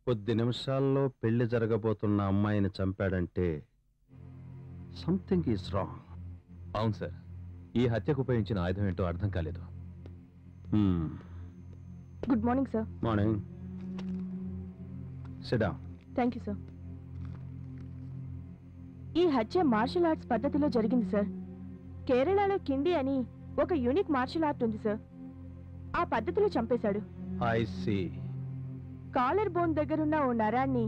కొద్ది నిమిషాల్లో పెళ్లి జరగబోతున్న అమ్మాయిని చంపాడంటే సంథింగ్ ఈజ్ రాంగ్. అవును సార్, ఈ హత్యకు ఉపయోగించిన ఆయుధం ఏంటో అర్థం కాలేదు. Good morning sir. Morning. SIT down. Thank you sir. ఈ హత్య మార్షల్ ఆర్ట్స్ పద్ధతిలో జరిగింది సార్. కేరళలో కిండి అని ఒక యూనిక్ మార్షల్ ఆర్ట్ ఉంది సార్. ఆ పద్ధతిలో చంపేశాడు. I see. కాలర్ బోన్ దగ్గరున్న ఓ నరాన్ని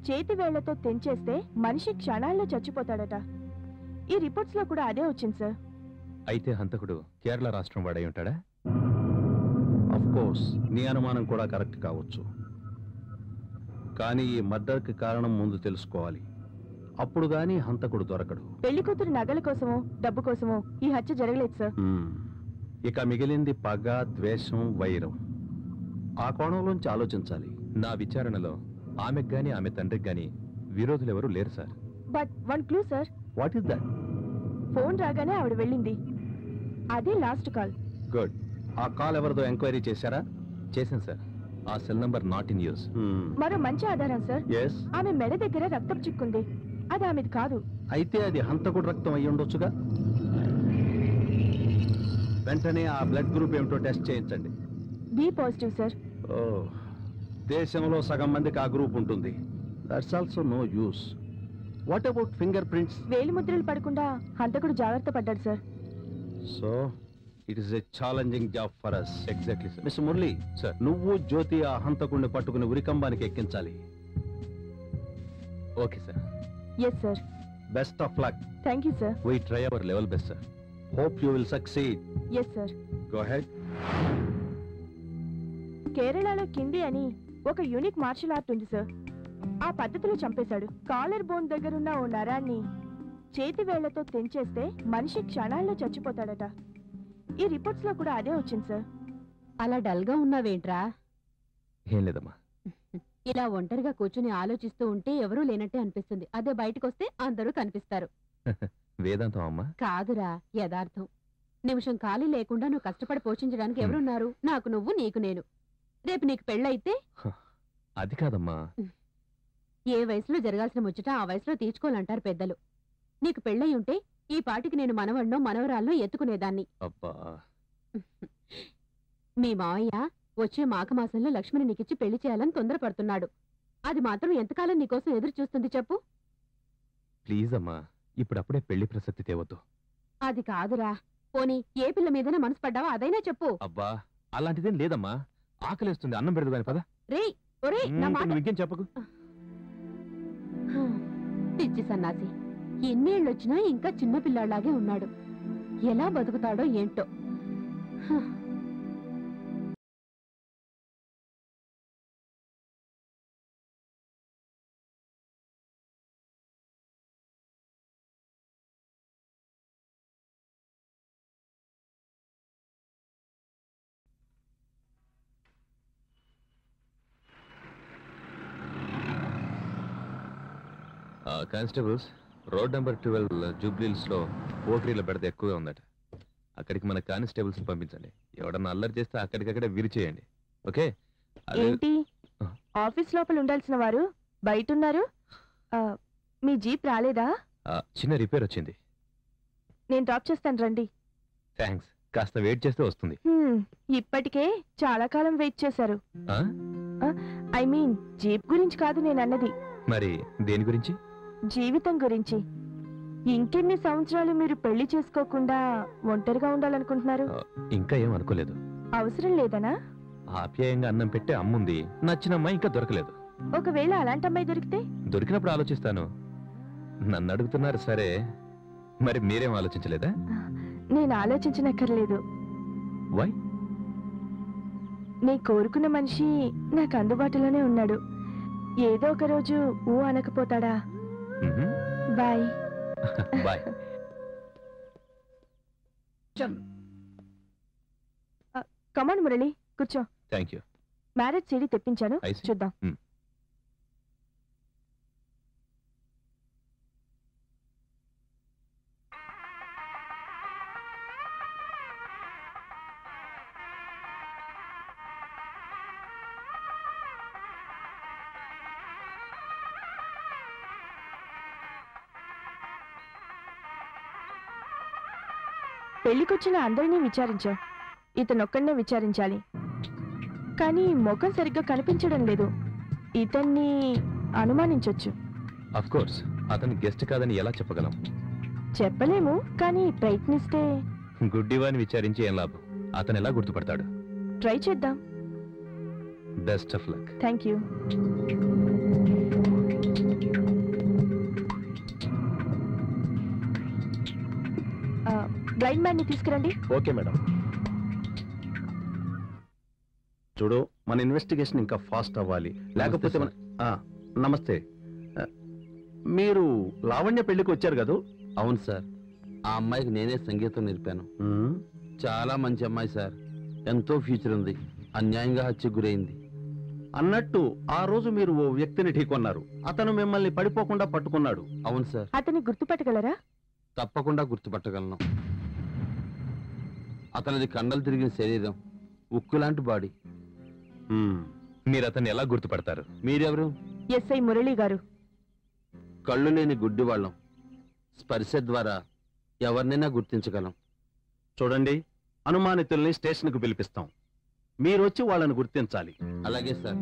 చేతి వేళ్లతో తెంచేస్తే మనిషి క్షణాల్లో చచ్చిపోతాడట. ఈ రిపోర్ట్స్ లో కూడా అదే వచ్చింది సార్. అయితే హంతకుడు కేరళ రాష్ట్రం వాడై ఉంటాడా? ఆఫ్ కోర్స్ నీ అనుమానం కూడా కరెక్ట్ కావచ్చు. కానీ ఈ మర్డర్కి కారణం ముందు తెలుసుకోవాలి. అప్పుడు గాని హంతకుడు దొరకడు. పెళ్లి కూతురు నగల కోసమో డబ్బు కోసమో ఈ హత్య జరగలేదు సార్. ఇక మిగిలింది పగ, ద్వేషం, వైరం. ఆ కోణంలోంచి ఆలోచించాలి. నా విచారణలో ఆమెకు గాని ఆమె తండ్రికి గాని విరోధులెవరూ లేరు sir. But one clue sir. What is that? Phone రాగానే ఆవిడ వెళ్ళింది. అదే లాస్ట్ కాల్. గుడ్. ఆ కాల్ ఎవరిదో ఎంక్వైరీ చేశారా? చేశాను సార్. ఆ cell number not in use. మరో మంచి ఆధారం సార్. ఆమె మెడ దగ్గర రక్తం చిక్కుంది. అది ఆమెది కాదు. అయితే అది హంతకుడు రక్తం అయి ఉండొచ్చుగా. వెంటనే ఆ బ్లడ్ గ్రూప్ ఏమిటో టెస్ట్ చేయించండి. B positive sir. దేశంలో సగం మందికి ఆ గ్రూప్ ఉంటుంది. That's also no use. What about fingerprints? వేలి ముద్రలు పడకుండా హంతకుడు జాగ్రత్త పడ్డాడు sir. So it is a challenging job for us. Exactly sir. Mister Murali sir, నువ్వు జ్యోతి ఆ హంతకుడిని పట్టుకుని ఉరికంబానికి ఎక్కించాలి. Okay sir. Yes sir. Best of luck. Thank you sir. We try our level best sir. Hope you will succeed. Yes sir. Go head. కేరళలో కిండి అని ఒక యూనిక్ మార్షల్ ఆర్ట్ ఉంది సార్. ఆ పద్ధతిలో చంపేశాడు. కాలర్ బోన్ దగ్గరున్న ఓ నరాన్ని చేతి వేళ్లతో తెంచేస్తే మనిషి క్షణాల్లో చచ్చిపోతాడట. ఈ రిపోర్ట్స్ లో కూడా అదే వచ్చింది సార్. అలా డల్ గా ఉన్నావేంట్రా? ఏం లేదమ్మా. ఇలా ఒంటరిగా కూర్చుని ఆలోచిస్తూ ఉంటే ఎవరూ లేనట్టే అనిపిస్తుంది. అదే బయటకొస్తే అందరూ కనిపిస్తారు. వేదాంతం అమ్మా? కాదురా, యథార్థం. నిమిషం ఖాళీ లేకుండా నువ్వు కష్టపడి పోషించడానికి ఎవరున్నారు? నాకు నువ్వు, నీకు నేను. రేపు నీకు పెళ్ళైతే? అది కాదమ్మా. ఏ వయసులో జరగాల్సిన ముచ్చట ఆ వయసులో తీర్చుకోవాలంటారు పెద్దలు. నీకు పెళ్ళై ఉంటే ఈ పాటికి నేను మనవన్నో మనవరాల్లో ఎత్తుకునేదాన్ని. అబ్బా. మీ మావయ్య వచ్చే మాఘమాసంలో లక్ష్మిని నీకిచ్చి పెళ్లి చేయాలని తొందరపడుతున్నాడు. అది మాత్రం ఎంతకాలం నీకోసం ఎదురు చూస్తుంది చెప్పు? ప్లీజ్ అమ్మా, ఇప్పుడప్పుడే పెళ్లి ప్రసక్తి తేవద్దు. అది కాదురా. పోనీ ఏ పిల్ల మీదైనా మనసు పడ్డావా? అదైనా చెప్పు. అబ్బా, అలాంటిదేం లేదమ్మా. ఆకలేస్తుంది, అన్నం పెడదు కాని పద. రేయ్, ఒరేయ్, నా మాట ఇంకేం చెప్పకు. పిచ్చి సన్నాసి, ఎన్నేళ్ళొచ్చినా ఇంకా చిన్నపిల్లాళ్లాగే ఉన్నాడు. ఎలా బతుకుతాడో ఏంటో. కానిస్టేబుల్స్, రోడ్ నెంబర్ 12 జూబ్లీల్స్ లో పోకిరీల బెడద ఎక్కువగా ఉందట. అక్కడికి మన కానిస్టేబుల్స్ పంపించండి. ఎవడన్నా అల్లరి చేస్తే అక్కడికక్కడే విరిచేయండి. ఓకే? ఏంటి ఆఫీస్ లోపల ఉండాల్సిన వారు బయట ఉన్నారు? మీ జీప్ రాలేదా? చిన్న రిపేర్ వచ్చింది. నేను డ్రాప్ చేస్తాను, రండి. థ్యాంక్స్. కాస్త వెయిట్ చేస్తే వస్తుంది. ఇప్పటికే చాలా కాలం వెయిట్ చేశారు. ఐ మీన్ జీప్ గురించి కాదు నేను అన్నది. మరి దేని గురించి? జీవితం గురించి. ఇంకెన్ని సంవత్సరాలు మీరు పెళ్లి చేసుకోకుండా ఒంటరిగా ఉండాలనుకుంటున్నారు? ఇంకా ఏం అనుకోలేదు. అవసరం లేదనా? ఆప్యాయంగా అన్నం పెట్టే అమ్ముంది, నచ్చిన అమ్మాయి ఇంకా దొరకలేదు. ఒకవేళ అలాంటి అమ్మాయి దొరికితే? దొరికినప్పుడు ఆలోచిస్తాను. నన్ను అడుగుతున్నారు సరే, మరి మీరేం ఆలోచించలేదా? నేను ఆలోచించనక్కర్లేదు. వై? నీ కోరుకున్న మనిషి నాకు అందుబాటులోనే ఉన్నాడు. ఏదో ఒక రోజు ఊ అనకపోతాడా? బాయ్. బాయ్. కమాన్ మురళి, కూర్చో. Thank you. మ్యారేజ్ సీడీ తెప్పించాను, చూద్దాం. పెళ్లికొచ్చిన అందరినీ విచారించాం. ఇతనొక్కడనే విచారించాలి. కానీ ముఖం సరిగ్గా కనిపించడం లేదు. ఇతన్ని అనుమానించొచ్చు. అఫ్ కోర్స్ అతను గెస్ట్ కాదని ఎలా చెప్పగలం? చెప్పలేము, కానీ ప్రయత్నిస్తే. గుడ్డివాని విచారించి ఏం లాభం? అతను ఎలా గుర్తుపడతాడు? ట్రై చేద్దాం. Best of luck. Thank you. Blind మ్యాన్ని తీసుకురండి. Okay madam. చూడు, మన ఇన్వెస్టిగేషన్ ఇంకా ఫాస్ట్ అవ్వాలి, లేకపోతే మన నమస్తే. మీరు లావణ్య పెళ్లికి వచ్చారు కదా? అవును సార్, ఆ అమ్మాయికి నేనే సంగీతం నేర్పాను. చాలా మంచి అమ్మాయి సార్, ఎంతో ఫ్యూచర్ ఉంది. అన్యాయంగా హత్యకు గురైంది. అన్నట్టు ఆ రోజు మీరు ఓ వ్యక్తిని ఢీకొన్నారు. అతను మిమ్మల్ని పడిపోకుండా పట్టుకున్నాడు. అవును సార్. అతన్ని గుర్తుపట్టగలరా? తప్పకుండా గుర్తుపట్టగలను. అతనిది కండలు తిరిగిన శరీరం, ఉక్కులాంటి బాడీ. మీరు అతన్ని ఎలా గుర్తుపడతారు? మీరెవరు? ఎస్ఐ మురళి గారు. కళ్ళు లేని గుడ్డి వాళ్ళం. స్పర్శ ద్వారా ఎవరినైనా గుర్తించగలం. చూడండి, అనుమానితుల్ని స్టేషన్కు పిలిపిస్తాం. మీరొచ్చి వాళ్ళని గుర్తించాలి. అలాగే సార్.